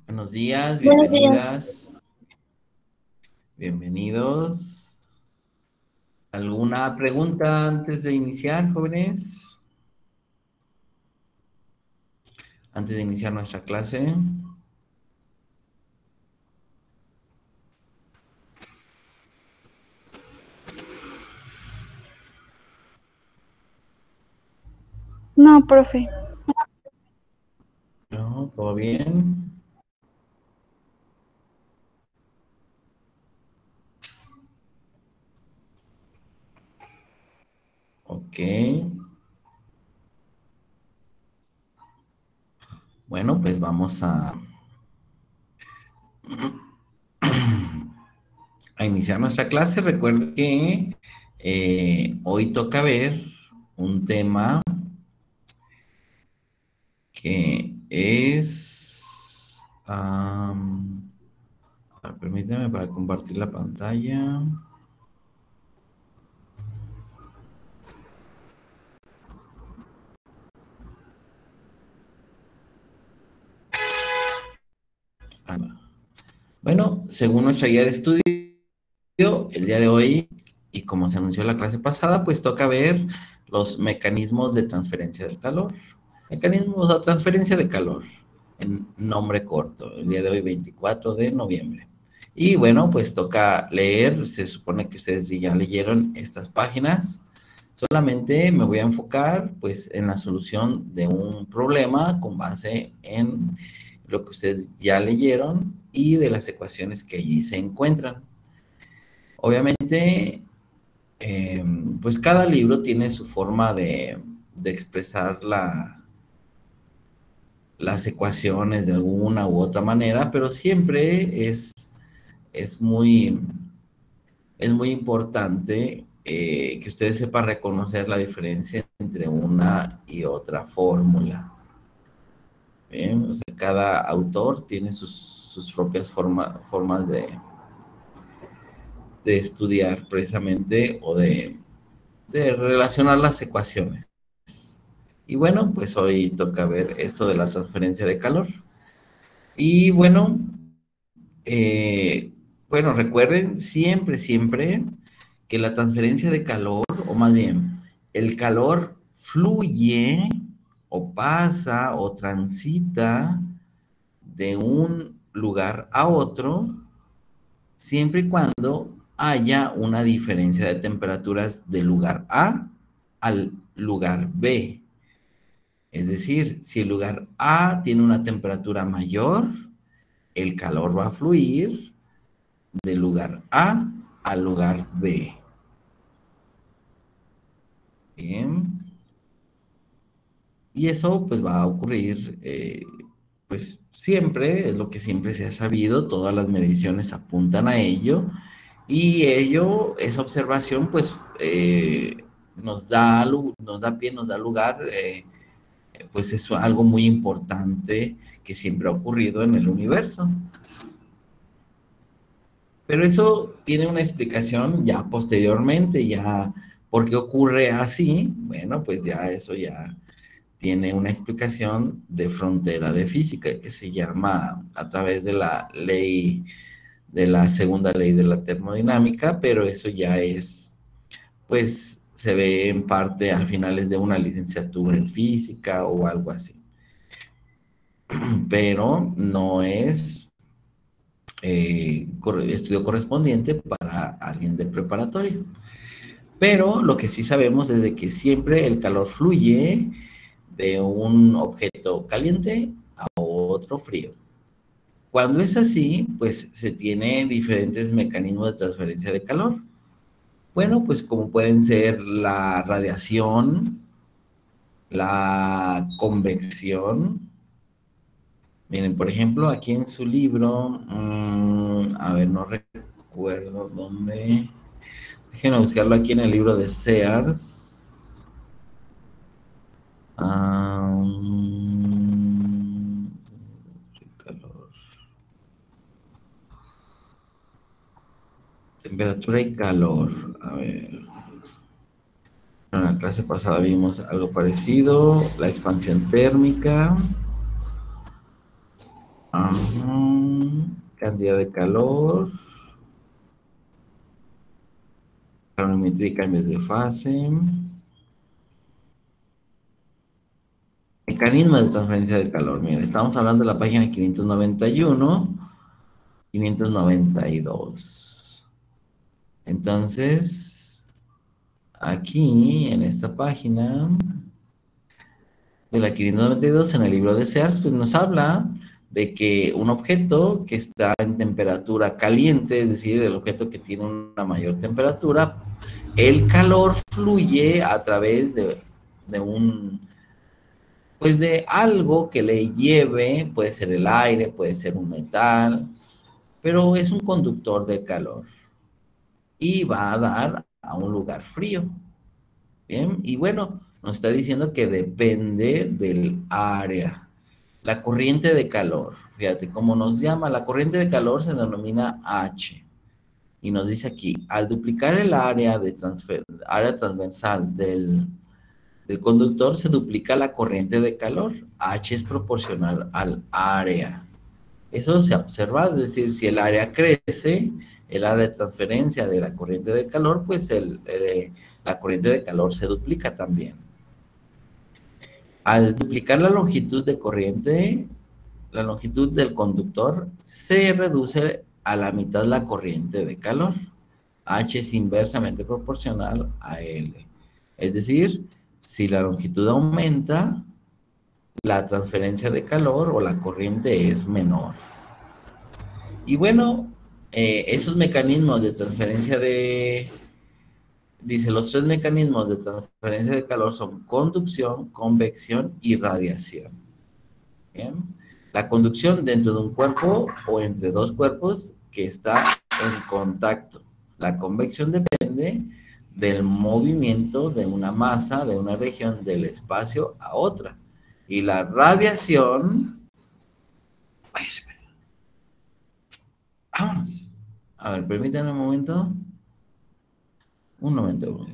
Buenos días, Buenos días. bienvenidas, bienvenidos. ¿Alguna pregunta antes de iniciar, jóvenes? Antes de iniciar nuestra clase. No, profe. ¿No? ¿Todo bien? Ok. Bueno, pues vamos a iniciar nuestra clase. Recuerden que hoy toca ver un tema que es... permítame para compartir la pantalla. Bueno, según nuestra guía de estudio, el día de hoy, y como se anunció en la clase pasada, pues toca ver los mecanismos de transferencia del calor. Mecanismos de transferencia de calor, en nombre corto, el día de hoy, 24 de noviembre. Y bueno, pues toca leer, se supone que ustedes ya leyeron estas páginas. Solamente me voy a enfocar, pues, en la solución de un problema con base en lo que ustedes ya leyeron y de las ecuaciones que allí se encuentran. Obviamente, pues cada libro tiene su forma de expresar las ecuaciones de alguna u otra manera, pero siempre es muy, es muy importante que ustedes sepan reconocer la diferencia entre una y otra fórmula. Bien, o sea, cada autor tiene sus propias formas de estudiar precisamente o de relacionar las ecuaciones. Y bueno, pues hoy toca ver esto de la transferencia de calor. Y eh, bueno, recuerden siempre que la transferencia de calor, o más bien, el calor fluye o pasa o transita de un lugar a otro siempre y cuando haya una diferencia de temperaturas del lugar A al lugar B. Es decir, si el lugar A tiene una temperatura mayor, el calor va a fluir del lugar A al lugar B. Bien. Y eso pues va a ocurrir pues siempre, es lo que siempre se ha sabido, todas las mediciones apuntan a ello y esa observación pues nos da pie, nos da lugar, pues es algo muy importante que siempre ha ocurrido en el universo. Pero eso tiene una explicación ya posteriormente, ya por qué ocurre así, bueno, pues ya eso ya tiene una explicación de frontera de física que se llama a través de la ley, de la segunda ley de la termodinámica, pero eso ya es, pues se ve en parte al finales de una licenciatura en física o algo así. Pero no es estudio correspondiente para alguien de preparatoria. Pero lo que sí sabemos es de que siempre el calor fluye de un objeto caliente a otro frío. Cuando es así, pues se tiene diferentes mecanismos de transferencia de calor. Bueno, pues como pueden ser la radiación, la convección. Miren, por ejemplo, aquí en su libro, a ver, no recuerdo dónde. Déjenme buscarlo aquí en el libro de Sears. Calor. Temperatura y calor. A ver. En la clase pasada vimos algo parecido. La expansión térmica. Cantidad de calor. Calorimetría y cambios de fase. Mecanismo de transferencia de calor. Mira, estamos hablando de la página 591, 592. Entonces, aquí en esta página de la 592, en el libro de Sears, pues nos habla de que un objeto que está en temperatura caliente, es decir, el objeto que tiene una mayor temperatura, el calor fluye a través de un, pues de algo que le lleve, puede ser el aire, puede ser un metal, pero es un conductor de calor y va a dar a un lugar frío. Bien, y bueno, nos está diciendo que depende del área. La corriente de calor, fíjate cómo nos llama, la corriente de calor se denomina H. Y nos dice aquí, al duplicar el área, área transversal del conductor, se duplica la corriente de calor. H es proporcional al área. Eso se ha observado, es decir, si el área crece, el área de transferencia de la corriente de calor, pues la corriente de calor se duplica también. Al duplicar la longitud de corriente, la longitud del conductor, se reduce a la mitad la corriente de calor. H es inversamente proporcional a L. Es decir, si la longitud aumenta, la transferencia de calor o la corriente es menor. Y bueno, esos mecanismos de transferencia dice, los tres mecanismos de transferencia de calor son conducción, convección y radiación. ¿Bien? La conducción dentro de un cuerpo o entre dos cuerpos que está en contacto. La convección depende del movimiento de una masa, de una región del espacio a otra. Y la radiación... Ay, vámonos. A ver, permítanme un momento. Un momento.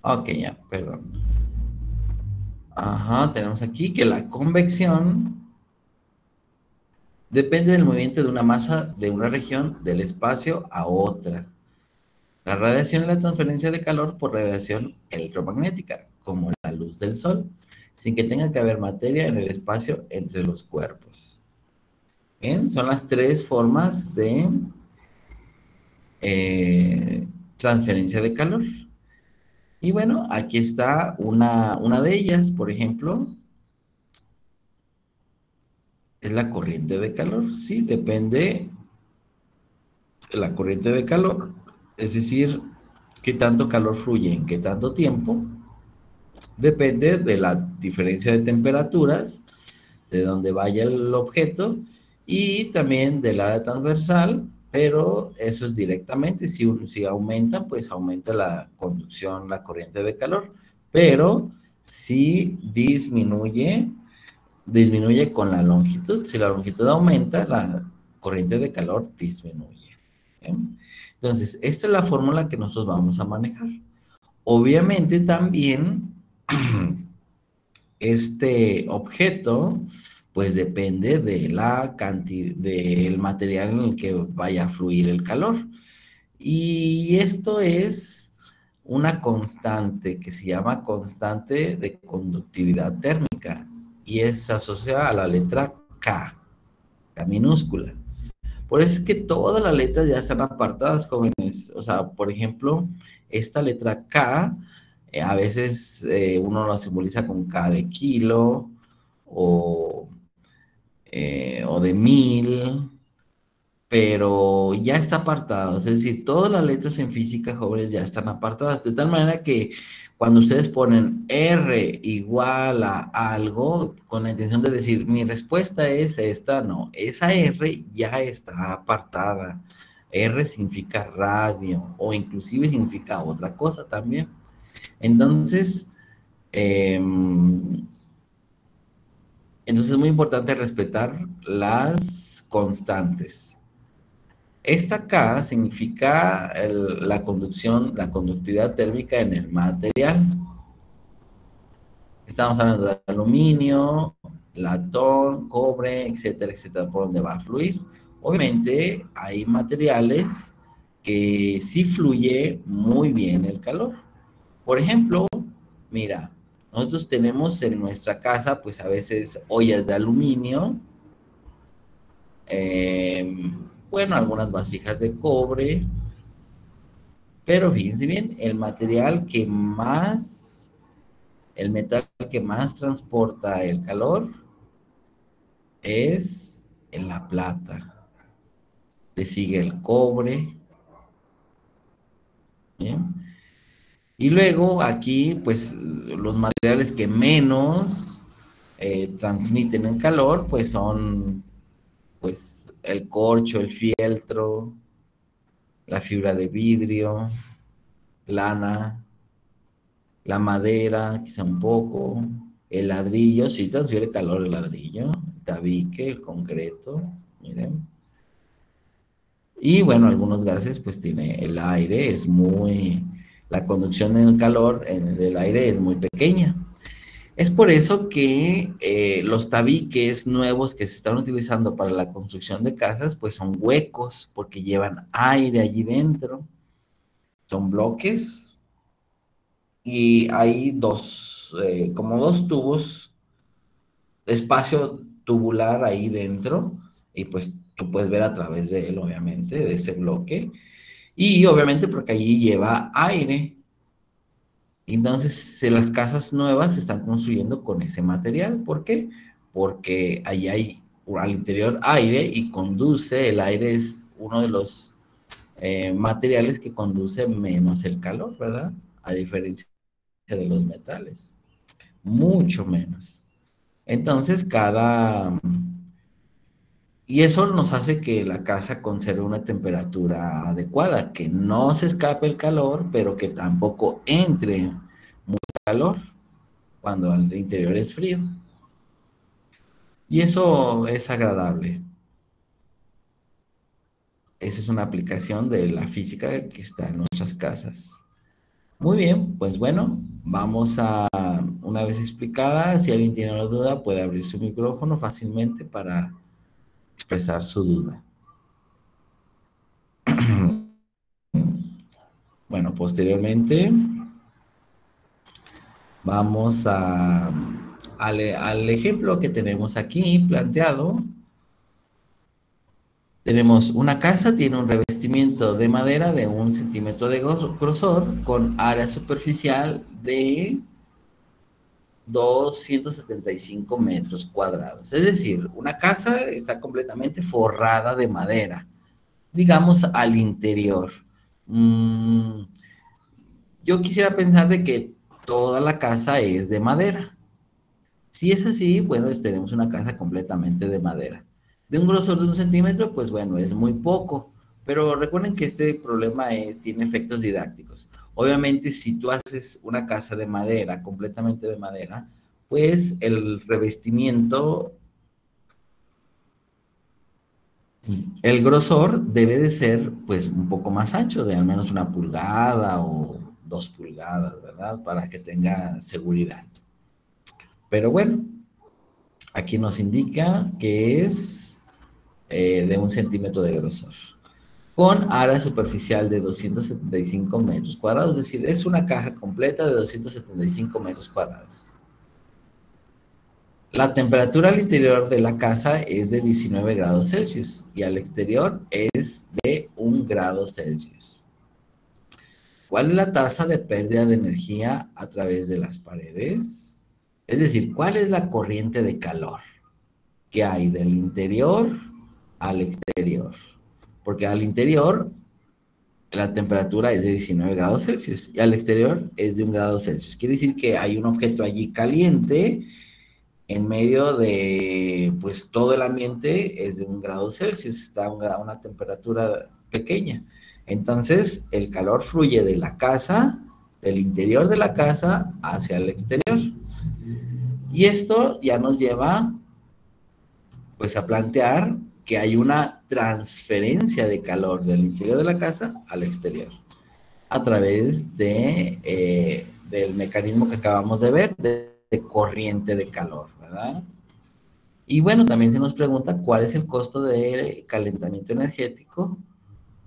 Ok, ya, perdón. Ajá, tenemos aquí que la convección depende del movimiento de una masa de una región del espacio a otra. La radiación es la transferencia de calor por radiación electromagnética, como la luz del sol, sin que tenga que haber materia en el espacio entre los cuerpos. Bien, son las tres formas de transferencia de calor. Y bueno, aquí está una de ellas, por ejemplo, es la corriente de calor. Sí, depende de la corriente de calor, es decir, qué tanto calor fluye en qué tanto tiempo, depende de la diferencia de temperaturas, de donde vaya el objeto y también del área transversal, pero eso es directamente, si aumenta, pues aumenta la conducción, la corriente de calor, pero si disminuye con la longitud. Si la longitud aumenta, la corriente de calor disminuye. ¿Bien? Entonces, esta es la fórmula que nosotros vamos a manejar. Obviamente también este objeto, pues depende de la cantidad, del material en el que vaya a fluir el calor. Y esto es una constante que se llama constante de conductividad térmica y es asociada a la letra K, K minúscula. Por eso es que todas las letras ya están apartadas, jóvenes. O sea, por ejemplo, esta letra K, a veces uno lo simboliza con K de kilo o, o de 1000, pero ya está apartado. Es decir, todas las letras en física, jóvenes, ya están apartadas. De tal manera que cuando ustedes ponen R igual a algo, con la intención de decir, mi respuesta es esta, no, esa R ya está apartada. R significa radio o inclusive significa otra cosa también. Entonces, entonces es muy importante respetar las constantes. Esta K significa la conducción, la conductividad térmica en el material. Estamos hablando de aluminio, latón, cobre, etcétera, etcétera, por donde va a fluir. Obviamente hay materiales que sí fluye muy bien el calor. Por ejemplo, mira, nosotros tenemos en nuestra casa, pues a veces ollas de aluminio, bueno, algunas vasijas de cobre, pero fíjense bien, el metal que más transporta el calor es en la plata. Le sigue el cobre, ¿bien? Y luego aquí, pues, los materiales que menos transmiten el calor, pues son, pues, el corcho, el fieltro, la fibra de vidrio, lana, la madera, quizá un poco, el ladrillo, sí transfiere calor el ladrillo, el tabique, el concreto, miren. Y bueno, algunos gases, pues tiene el aire, la conducción del calor del aire es muy pequeña. Es por eso que los tabiques nuevos que se están utilizando para la construcción de casas, pues son huecos, porque llevan aire allí dentro. Son bloques y hay como dos tubos, espacio tubular ahí dentro, y pues tú puedes ver a través de él, obviamente, de ese bloque, y obviamente porque allí lleva aire. Entonces, si las casas nuevas se están construyendo con ese material. ¿Por qué? Porque ahí hay al interior aire y el aire es uno de los materiales que conduce menos el calor, ¿verdad? A diferencia de los metales, mucho menos. Entonces, y eso nos hace que la casa conserve una temperatura adecuada, que no se escape el calor, pero que tampoco entre calor cuando el interior es frío. Y eso es agradable. Esa es una aplicación de la física que está en nuestras casas. Muy bien, pues bueno, una vez explicada, si alguien tiene una duda, puede abrir su micrófono fácilmente para expresar su duda. Bueno, posteriormente vamos al ejemplo que tenemos aquí planteado. Tenemos una casa, tiene un revestimiento de madera de 1 centímetro de grosor con área superficial de 275 metros cuadrados. Es decir, una casa está completamente forrada de madera, digamos al interior. Yo quisiera pensar de que toda la casa es de madera. Si es así, bueno, tenemos una casa completamente de madera. De un grosor de 1 centímetro, pues bueno, es muy poco. Pero recuerden que este problema tiene efectos didácticos. Obviamente, si tú haces una casa de madera, completamente de madera, pues el grosor debe de ser pues un poco más ancho, de al menos 1 pulgada o 2 pulgadas, ¿verdad? Para que tenga seguridad. Pero bueno, aquí nos indica que es de 1 centímetro de grosor, con área superficial de 275 metros cuadrados, es decir, es una caja completa de 275 metros cuadrados. La temperatura al interior de la casa es de 19 grados Celsius y al exterior es de 1 grado Celsius. ¿Cuál es la tasa de pérdida de energía a través de las paredes? Es decir, ¿cuál es la corriente de calor que hay del interior al exterior? Porque al interior la temperatura es de 19 grados Celsius y al exterior es de 1 grado Celsius. Quiere decir que hay un objeto allí caliente en medio de, pues todo el ambiente es de 1 grado Celsius, está a una temperatura pequeña. Entonces, el calor fluye de la casa del interior de la casa hacia el exterior. Y esto ya nos lleva, pues, a plantear que hay una transferencia de calor del interior de la casa al exterior, a través del mecanismo que acabamos de ver, de corriente de calor, ¿verdad? Y bueno, también se nos pregunta cuál es el costo de calentamiento energético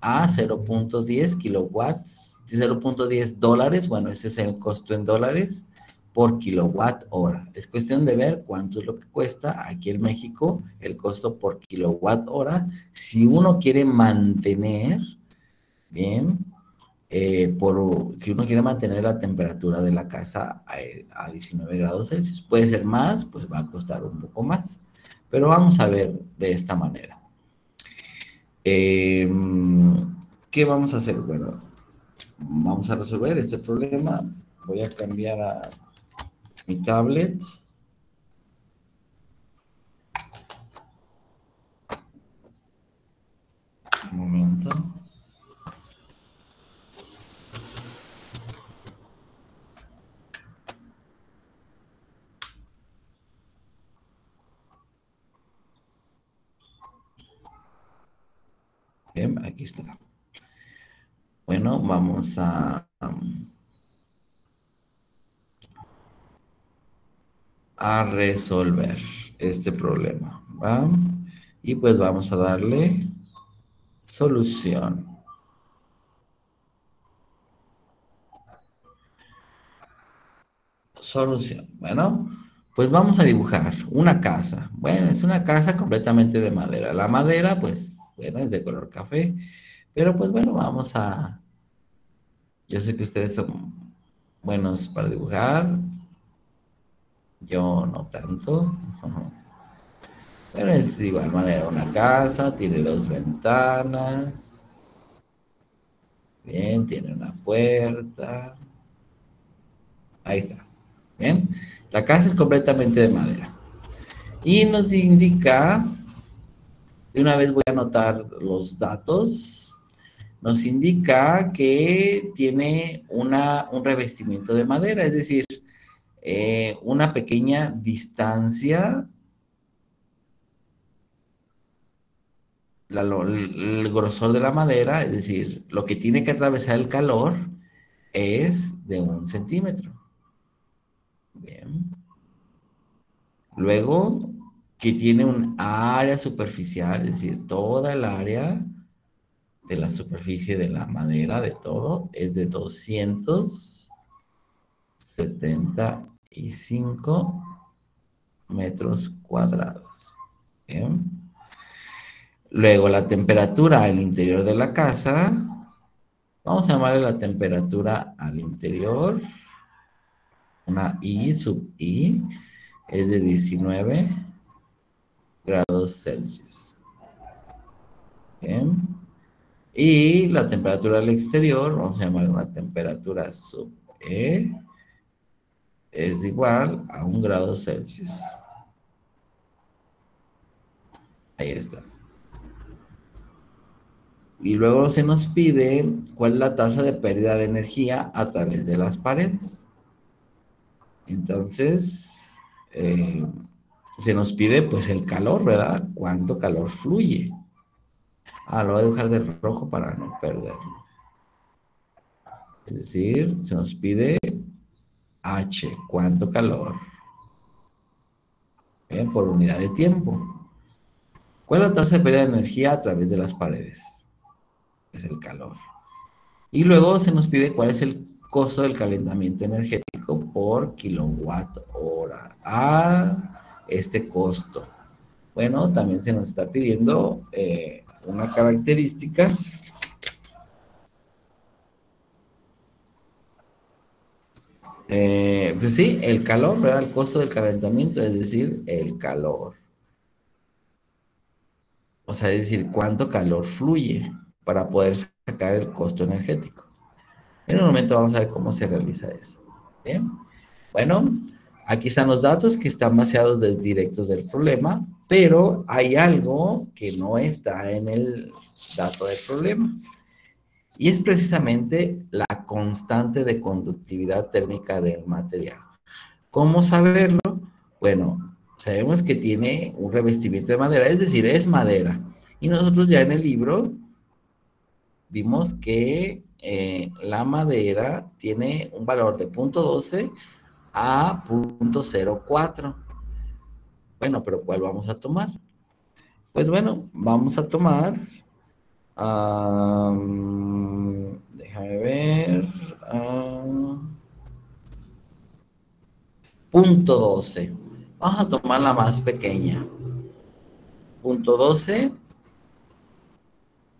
a 0.10 kilowatts, 0.10 dólares, bueno, ese es el costo en dólares por kilowatt hora. Es cuestión de ver cuánto es lo que cuesta aquí en México el costo por kilowatt hora si uno quiere mantener, bien, si uno quiere mantener la temperatura de la casa a 19 grados Celsius. Puede ser más, pues va a costar un poco más, pero vamos a ver de esta manera. ¿Qué vamos a hacer? Bueno, vamos a resolver este problema. Voy a cambiar a mi tablet. Un momento. Bien, aquí está. Bueno, vamos a resolver este problema, ¿va? Y pues vamos a darle solución. Solución. Bueno, pues vamos a dibujar una casa. Bueno, es una casa completamente de madera. La madera, pues, bueno, es de color café. Pero pues bueno, yo sé que ustedes son buenos para dibujar. Yo no tanto. Pero es de igual manera una casa, tiene dos ventanas. Bien, tiene una puerta. Ahí está. Bien, la casa es completamente de madera. Y nos indica, de una vez voy a anotar los datos, nos indica que tiene un revestimiento de madera, es decir, una pequeña distancia, el grosor de la madera, es decir, lo que tiene que atravesar el calor es de 1 centímetro. Bien. Luego, que tiene un área superficial, es decir, toda el área de la superficie de la madera, de todo, es de 275 metros cuadrados. Bien. Luego, la temperatura al interior de la casa, vamos a llamarle la temperatura al interior, una I sub I, es de 19 grados Celsius. Bien. Y la temperatura al exterior, vamos a llamarle una temperatura sub E, es igual a 1 grado Celsius. Ahí está. Y luego se nos pide cuál es la tasa de pérdida de energía a través de las paredes. Entonces, se nos pide pues el calor, ¿verdad? ¿Cuánto calor fluye? Lo voy a dejar de rojo para no perderlo. Es decir, se nos pide H, ¿cuánto calor? Bien, por unidad de tiempo. ¿Cuál es la tasa de pérdida de energía a través de las paredes? Es el calor. Y luego se nos pide cuál es el costo del calentamiento energético por kilowatt hora. Este costo. Bueno, también se nos está pidiendo una característica. Pues sí, el calor, ¿verdad? El costo del calentamiento, es decir, el calor. O sea, es decir, cuánto calor fluye para poder sacar el costo energético. En un momento vamos a ver cómo se realiza eso. Bien. Bueno, aquí están los datos que están baseados directos del problema, pero hay algo que no está en el dato del problema. Y es precisamente la constante de conductividad térmica del material. ¿Cómo saberlo? Bueno, sabemos que tiene un revestimiento de madera, es decir, es madera. Y nosotros ya en el libro vimos que la madera tiene un valor de 0.12 a 0.04. Bueno, pero ¿cuál vamos a tomar? Pues bueno, vamos a tomar, déjame ver, 0.12. Vamos a tomar la más pequeña. 0.12,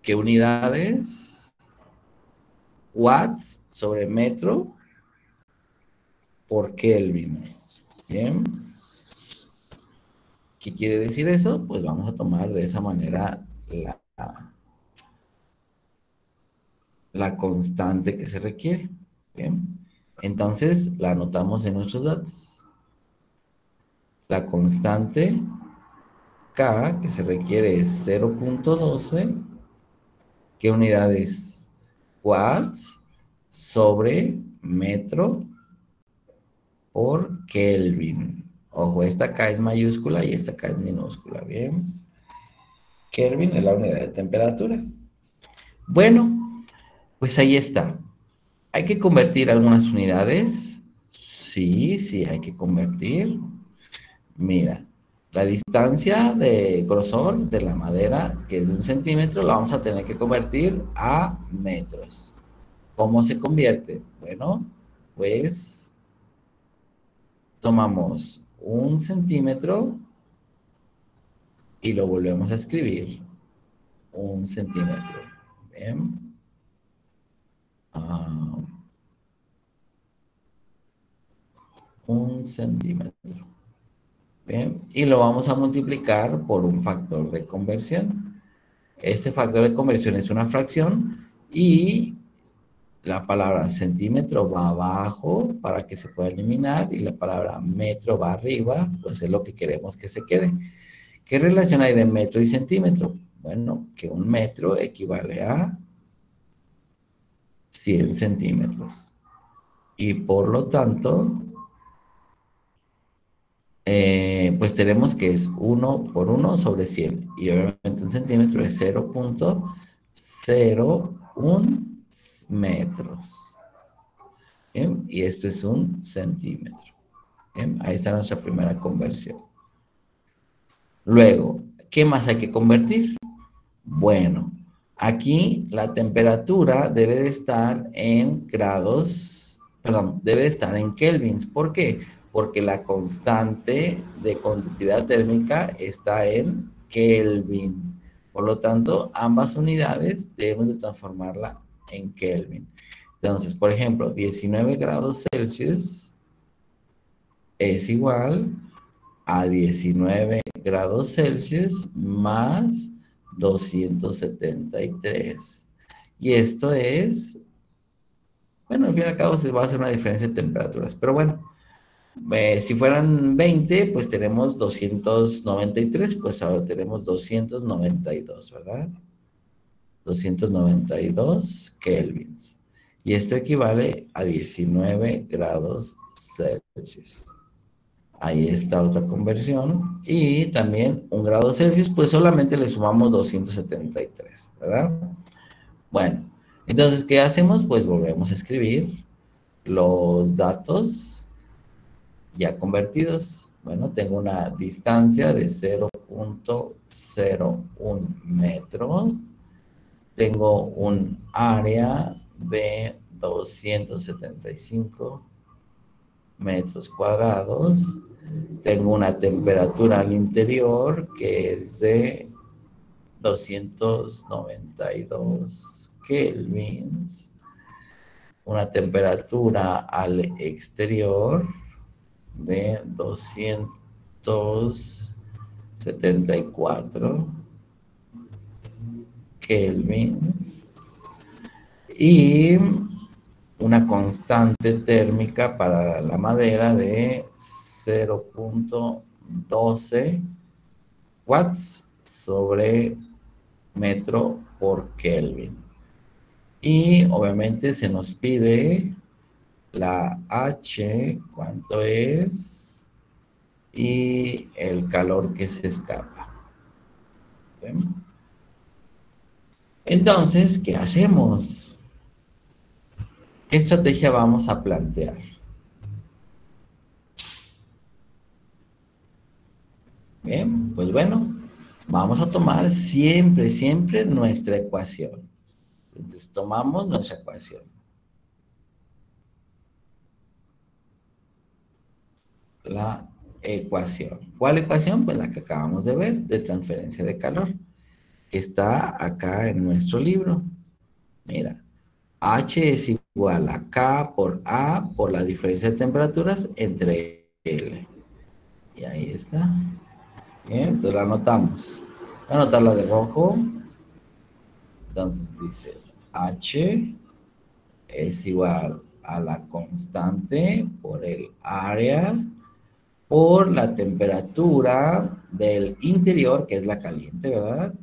¿qué unidades? Watts sobre metro por Kelvin. Bien. ¿Qué quiere decir eso? Pues vamos a tomar de esa manera la constante que se requiere. Bien. Entonces la anotamos en nuestros datos. La constante K que se requiere es 0.12. ¿Qué unidad es? Watts sobre metro por Kelvin. Ojo, esta K es mayúscula y esta K es minúscula. Bien. Kelvin es la unidad de temperatura. Bueno, pues ahí está. ¿Hay que convertir algunas unidades? Sí, sí, hay que convertir. Mira, la distancia de grosor de la madera, que es de 1 centímetro, la vamos a tener que convertir a metros. ¿Cómo se convierte? Bueno, pues tomamos 1 centímetro y lo volvemos a escribir. 1 centímetro. Bien. 1 centímetro. Bien. Y lo vamos a multiplicar por un factor de conversión. Este factor de conversión es una fracción y la palabra centímetro va abajo para que se pueda eliminar y la palabra metro va arriba, pues es lo que queremos que se quede. ¿Qué relación hay de metro y centímetro? Bueno, que un metro equivale a 100 centímetros. Y por lo tanto, pues tenemos que es 1 por 1 sobre 100. Y obviamente un centímetro es 0.01 metros. ¿Bien? Y esto es 1 centímetro. ¿Bien? Ahí está nuestra primera conversión. Luego, ¿qué más hay que convertir? Bueno, aquí la temperatura debe de estar en grados, perdón, debe de estar en kelvins. ¿Por qué? Porque la constante de conductividad térmica está en Kelvin. Por lo tanto, ambas unidades debemos de transformarla en Kelvin. Entonces, por ejemplo, 19 grados Celsius es igual a 19 grados Celsius más 273. Y esto es, bueno, al fin y al cabo se va a hacer una diferencia de temperaturas. Pero bueno, si fueran 20, pues tenemos 293, pues ahora tenemos 292, ¿verdad? 292 kelvins. Y esto equivale a 19 grados Celsius. Ahí está otra conversión. Y también 1 grado Celsius, pues solamente le sumamos 273, ¿verdad? Bueno, entonces, ¿qué hacemos? Pues volvemos a escribir los datos ya convertidos. Bueno, tengo una distancia de 0.01 metro. Tengo un área de 275 metros cuadrados. Tengo una temperatura al interior que es de 292 kelvins. Una temperatura al exterior de 274 kelvins. Y una constante térmica para la madera de 0.12 watts sobre metro por Kelvin. Y obviamente se nos pide la H, ¿cuánto es? Y el calor que se escapa. ¿Ven? Entonces, ¿qué hacemos? ¿Qué estrategia vamos a plantear? Bien, pues bueno, vamos a tomar siempre, siempre nuestra ecuación. Entonces, tomamos nuestra ecuación. La ecuación. ¿Cuál ecuación? Pues la que acabamos de ver, de transferencia de calor, que está acá en nuestro libro. Mira, H es igual a K por A por la diferencia de temperaturas entre L. Y ahí está. Bien, entonces la anotamos. Voy a anotarla de rojo. Entonces dice H es igual a la constante por el área por la temperatura del interior, que es la caliente, ¿verdad?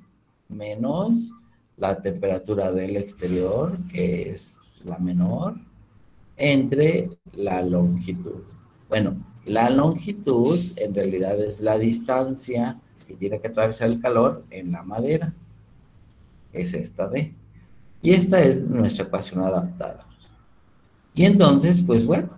Menos la temperatura del exterior, que es la menor, entre la longitud. Bueno, la longitud en realidad es la distancia que tiene que atravesar el calor en la madera. Es esta D. Y esta es nuestra ecuación adaptada. Y entonces, pues bueno,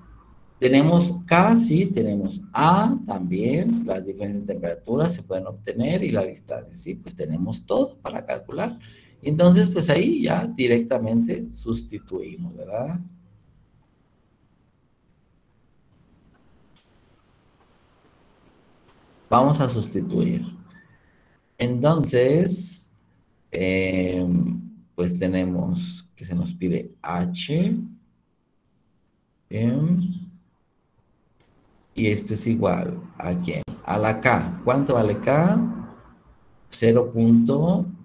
tenemos K, sí, tenemos A también, las diferencias de temperatura se pueden obtener y la distancia, sí, pues tenemos todo para calcular. Entonces, pues ahí ya directamente sustituimos, ¿verdad? Vamos a sustituir. Entonces, pues tenemos que se nos pide H, bien, y esto es igual a quién, a la K. ¿Cuánto vale K? 0.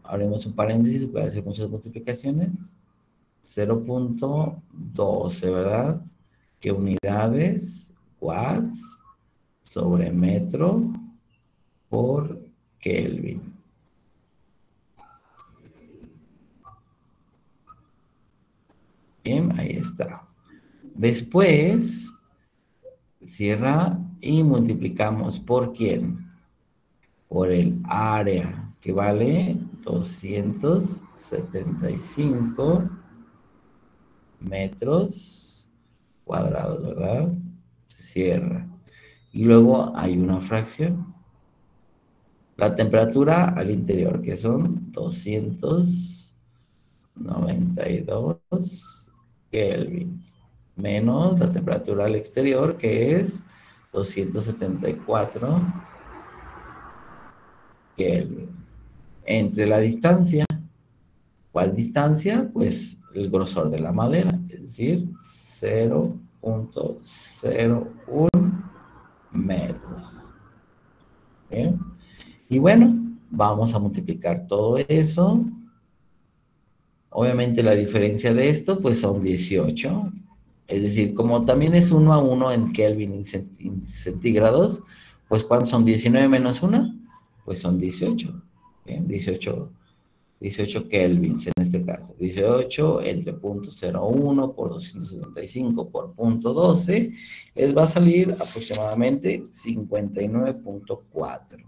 Abrimos un paréntesis, puede hacer muchas multiplicaciones. 0.12, ¿verdad? ¿Qué unidades? Watts sobre metro por Kelvin. Bien, ahí está. Después, cierra y multiplicamos por quién? Por el área, que vale 275 metros cuadrados, ¿verdad? Se cierra. Y luego hay una fracción. La temperatura al interior, que son 292 Kelvin, menos la temperatura al exterior, que es 274 Kelvin. Entre la distancia, ¿cuál distancia? Pues el grosor de la madera, es decir, 0.01 metros. ¿Bien? Y bueno, vamos a multiplicar todo eso. Obviamente la diferencia de esto, pues son 18. Es decir, como también es 1 a 1 en Kelvin y centígrados, pues ¿cuántos son 19 menos 1? Pues son 18. Bien, 18 kelvins en este caso. 18 entre 0.01 por 275 por 0.12, les va a salir aproximadamente 59.4.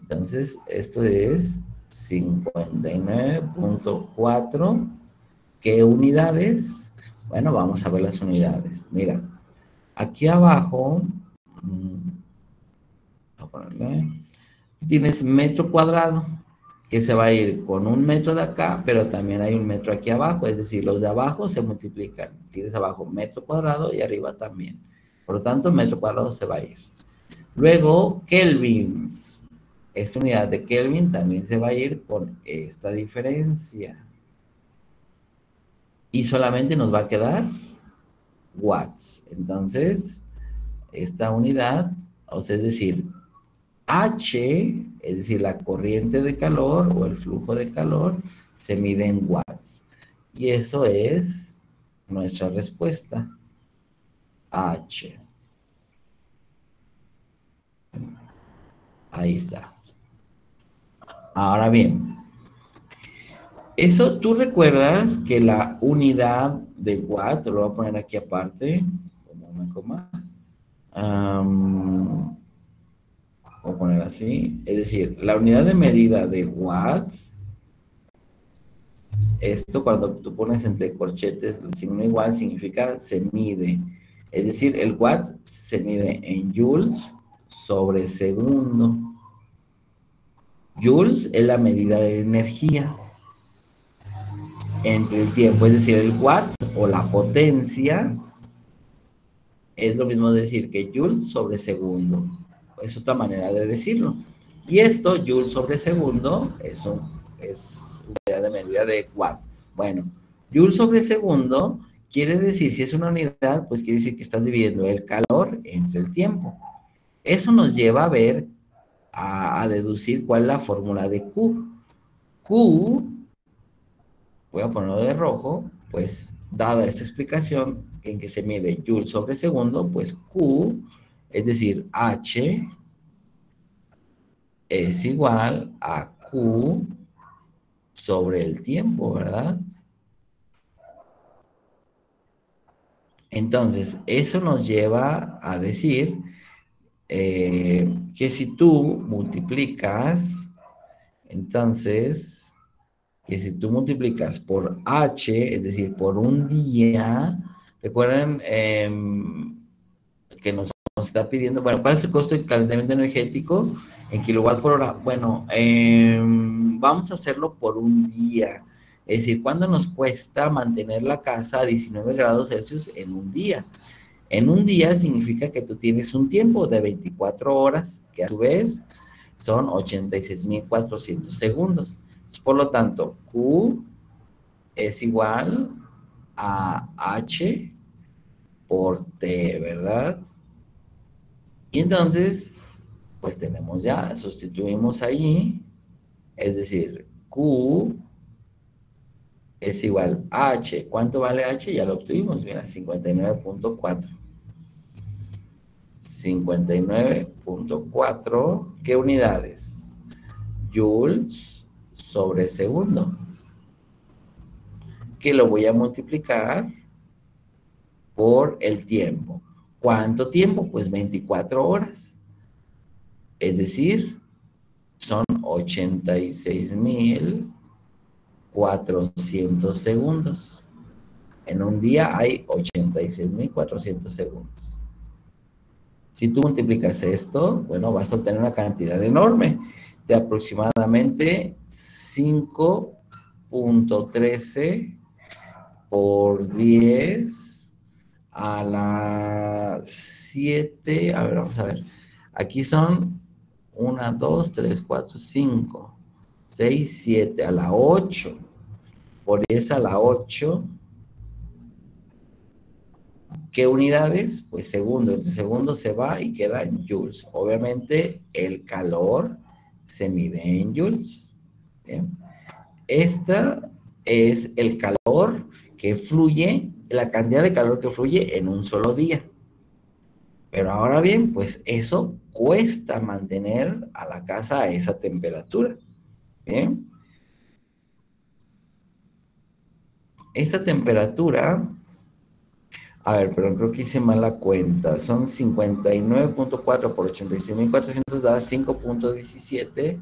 Entonces, esto es 59.4. ¿Qué unidades? Bueno, vamos a ver las unidades. Mira, aquí abajo, voy a ponerle, tienes metro cuadrado, que se va a ir con un metro de acá, pero también hay un metro aquí abajo, es decir, los de abajo se multiplican. Tienes abajo metro cuadrado y arriba también. Por lo tanto, metro cuadrado se va a ir. Luego, kelvins. Esta unidad de Kelvin también se va a ir con esta diferencia. Y solamente nos va a quedar watts. Entonces, esta unidad, o sea, es decir, H, es decir, la corriente de calor o el flujo de calor, se mide en watts. Y eso es nuestra respuesta. H. Ahí está. Ahora bien, Eso, tú recuerdas que la unidad de watt, lo voy a poner aquí aparte, como una coma, voy a poner así, es decir, la unidad de medida de watt, esto cuando tú pones entre corchetes el signo igual significa se mide, es decir, el watt se mide en joules sobre segundo. Joules es la medida de energía entre el tiempo, es decir, el watt o la potencia es lo mismo decir que joules sobre segundo. Es otra manera de decirlo. Y esto, joules sobre segundo, es unidad de medida de watt. Bueno, joules sobre segundo quiere decir, si es una unidad, pues quiere decir que estás dividiendo el calor entre el tiempo. Eso nos lleva a ver, a deducir cuál es la fórmula de Q. Q, voy a ponerlo de rojo, pues dada esta explicación en que se mide joule sobre segundo, pues Q, es decir, H es igual a Q sobre el tiempo, ¿verdad? Entonces, eso nos lleva a decir que si tú multiplicas, entonces, que si tú multiplicas por H, es decir, por un día, recuerden que nos está pidiendo, bueno, ¿cuál es el costo de calentamiento energético en kilowatt por hora? Bueno, vamos a hacerlo por un día. Es decir, ¿cuánto nos cuesta mantener la casa a 19 grados Celsius en un día? En un día significa que tú tienes un tiempo de 24 horas, que a su vez son 86.400 segundos. Por lo tanto, Q es igual a H por T, ¿verdad? Y entonces, pues tenemos ya, sustituimos allí, es decir, Q es igual a H. ¿Cuánto vale H? Ya lo obtuvimos, mira, 59.4. 59.4, ¿qué unidades? Joules sobre segundo, que lo voy a multiplicar por el tiempo. ¿Cuánto tiempo? Pues 24 horas. Es decir, son 86.400 segundos. En un día hay 86.400 segundos. Si tú multiplicas esto, bueno, vas a obtener una cantidad enorme de aproximadamente 5.13 por 10 a la 7. A ver, vamos a ver. Aquí son 1, 2, 3, 4, 5, 6, 7 a la 8. Por 10 a la 8. ¿Qué unidades? Pues segundo, entre segundo se va y queda en joules. Obviamente el calor se mide en joules. ¿Bien? Esta es el calor que fluye, la cantidad de calor que fluye en un solo día. Pero ahora bien, pues eso cuesta mantener a la casa a esa temperatura. ¿Bien? Esta temperatura, a ver, pero creo que hice mal la cuenta. Son 59.4 por 86.400 da 5.17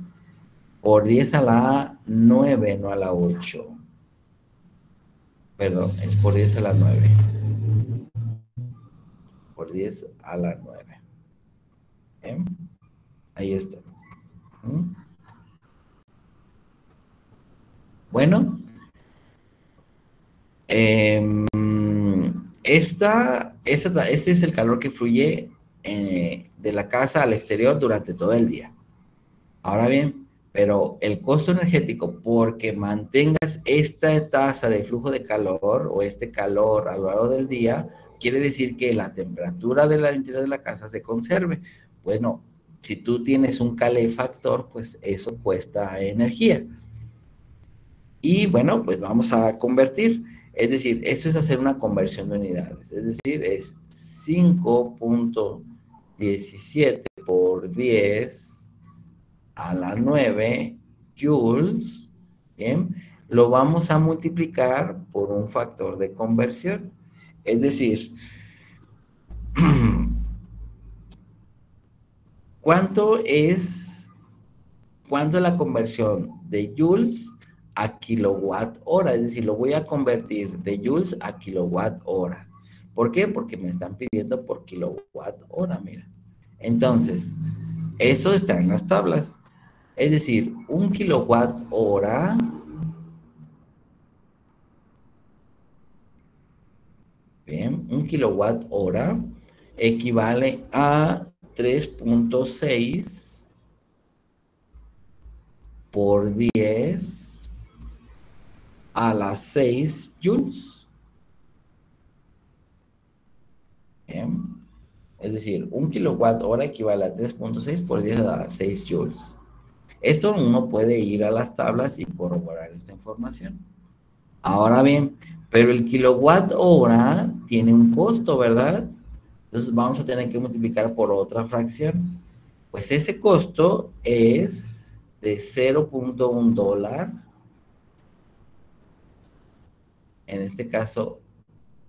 por 10 a la 9, no a la 8. Perdón, es por 10 a la 9. Por 10 a la 9. ¿Bien? Ahí está. ¿Mm? Bueno, este es el calor que fluye de la casa al exterior durante todo el día. Ahora bien, pero el costo energético porque mantengas esta tasa de flujo de calor o este calor a lo largo del día, quiere decir que la temperatura del interior de la casa se conserve. Bueno, si tú tienes un calefactor, pues eso cuesta energía. Y bueno, pues vamos a convertir. Es decir, esto es hacer una conversión de unidades. Es decir, es 5.17 por 10 a la 9 joules. Bien. lo vamos a multiplicar por un factor de conversión. Es decir, ¿cuánto es la conversión de joules a kilowatt hora? Es decir, lo voy a convertir de joules a kilowatt hora. ¿Por qué? Porque me están pidiendo por kilowatt hora, mira. Entonces, eso está en las tablas. Es decir, un kilowatt hora, bien, un kilowatt hora equivale a 3.6 por 10 a las 6 joules. Bien. Es decir, un kilowatt hora equivale a 3.6 por 10 a las 6 joules. Esto uno puede ir a las tablas y corroborar esta información. Ahora bien, pero el kilowatt hora tiene un costo, ¿verdad? Entonces vamos a tener que multiplicar por otra fracción. Pues ese costo es de 0.1 dólar. En este caso,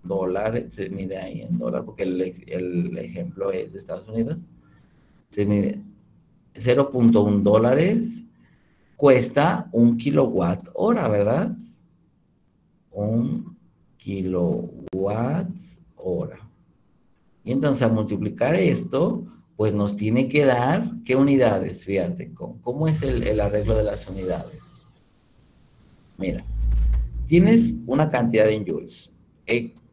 dólar se mide ahí en dólar porque el ejemplo es de Estados Unidos. Se mide 0.1 dólares, cuesta un kilowatt hora, ¿verdad? Un kilowatt hora. Y entonces al multiplicar esto, pues nos tiene que dar, ¿qué unidades? Fíjate, ¿cómo es el arreglo de las unidades? Mira, tienes una cantidad en joules,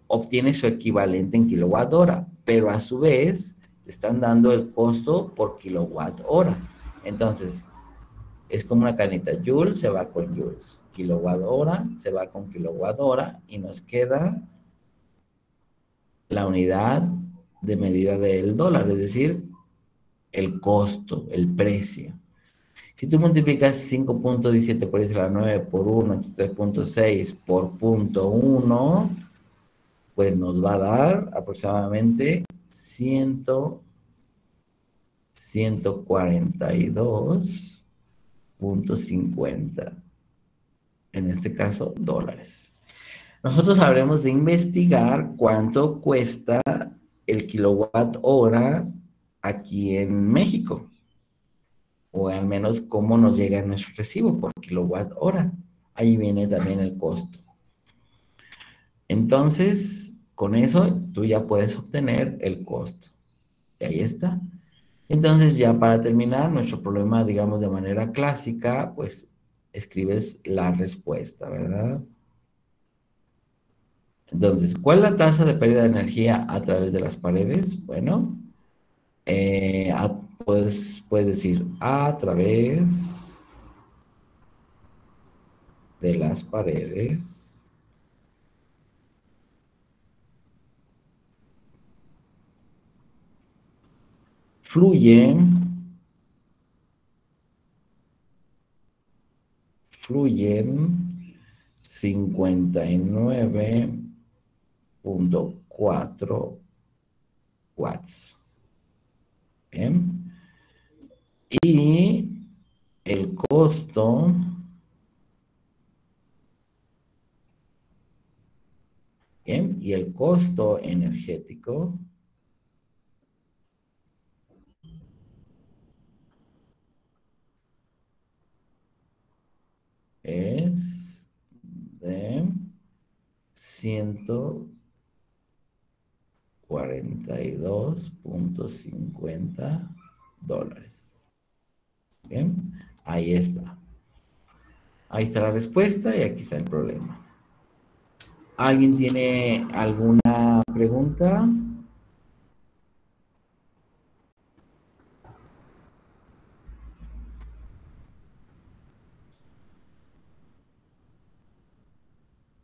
obtienes su equivalente en kilowatt hora, pero a su vez te están dando el costo por kilowatt hora. Entonces, es como una canita, joule se va con joules, kilowatt hora se va con kilowatt hora y nos queda la unidad de medida del dólar, es decir, el costo, el precio. Si tú multiplicas 5.17 por 10 a la 9 por 1, 3.6 por punto 1, pues nos va a dar aproximadamente 142.50, en este caso dólares. Nosotros habremos de investigar cuánto cuesta el kilowatt hora aquí en México, o al menos cómo nos llega nuestro recibo por kilowatt hora. Ahí viene también el costo. Entonces, con eso tú ya puedes obtener el costo. Y ahí está. Entonces, ya para terminar nuestro problema, digamos de manera clásica, pues escribes la respuesta, ¿verdad? Entonces, ¿cuál es la tasa de pérdida de energía a través de las paredes? Bueno, puedes decir a través de las paredes fluyen 59.4 watts. ¿Bien? Y el costo ¿bien? Y el costo energético es de 142.50 dólares. Bien, ahí está. Ahí está la respuesta y aquí está el problema. ¿Alguien tiene alguna pregunta?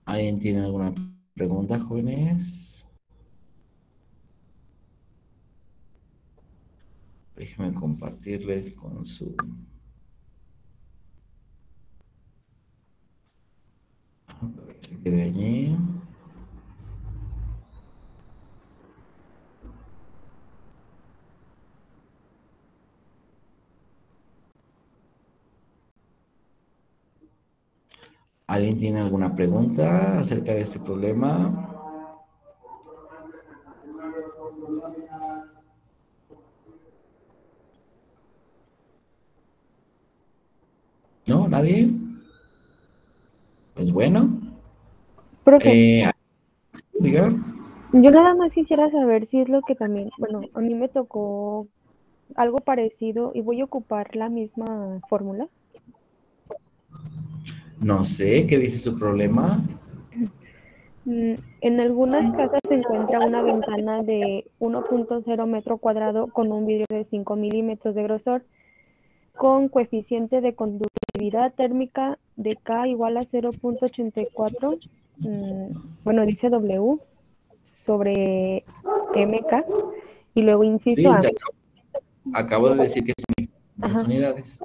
¿Alguien tiene alguna pregunta, jóvenes? Déjenme compartirles con su... Se quede allí. ¿Alguien tiene alguna pregunta acerca de este problema? ¿No? ¿Nadie? Pues bueno. Profe, Diga. yo nada más quisiera saber si es lo que también, bueno, a mí me tocó algo parecido y voy a ocupar la misma fórmula. No sé, ¿qué dice su problema? En algunas casas se encuentra una ventana de 1.0 metro cuadrado con un vidrio de 5 milímetros de grosor con coeficiente de conductividad térmica de K igual a 0.84, bueno, dice W sobre MK, y luego inciso Sí, A. acabo de decir que son esas Ajá. unidades.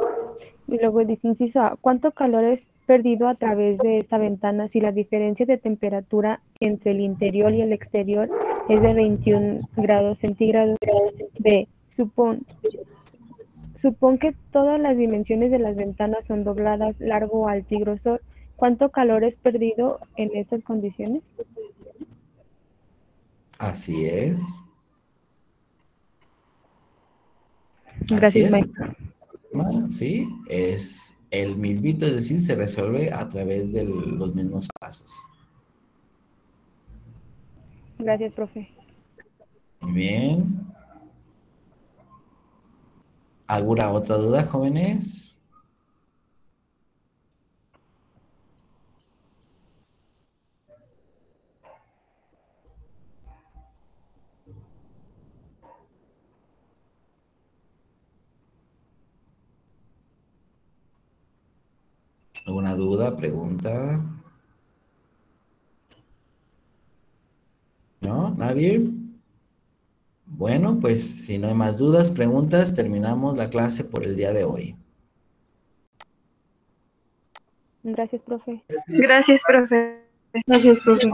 Y luego dice inciso A, ¿cuánto calor es perdido a través de esta ventana si la diferencia de temperatura entre el interior y el exterior es de 21 grados centígrados? B, supón que todas las dimensiones de las ventanas son dobladas, largo, alto y grosor. ¿Cuánto calor es perdido en estas condiciones? Así es. Así Gracias, es. maestro. Sí, es el mismito, es decir, se resuelve a través de los mismos pasos. Gracias, profe. Muy bien. ¿Alguna otra duda, jóvenes? ¿Alguna duda, pregunta? ¿No? ¿Nadie? Bueno, pues si no hay más dudas, preguntas, terminamos la clase por el día de hoy. Gracias, profe. Gracias, profe. Gracias, profe.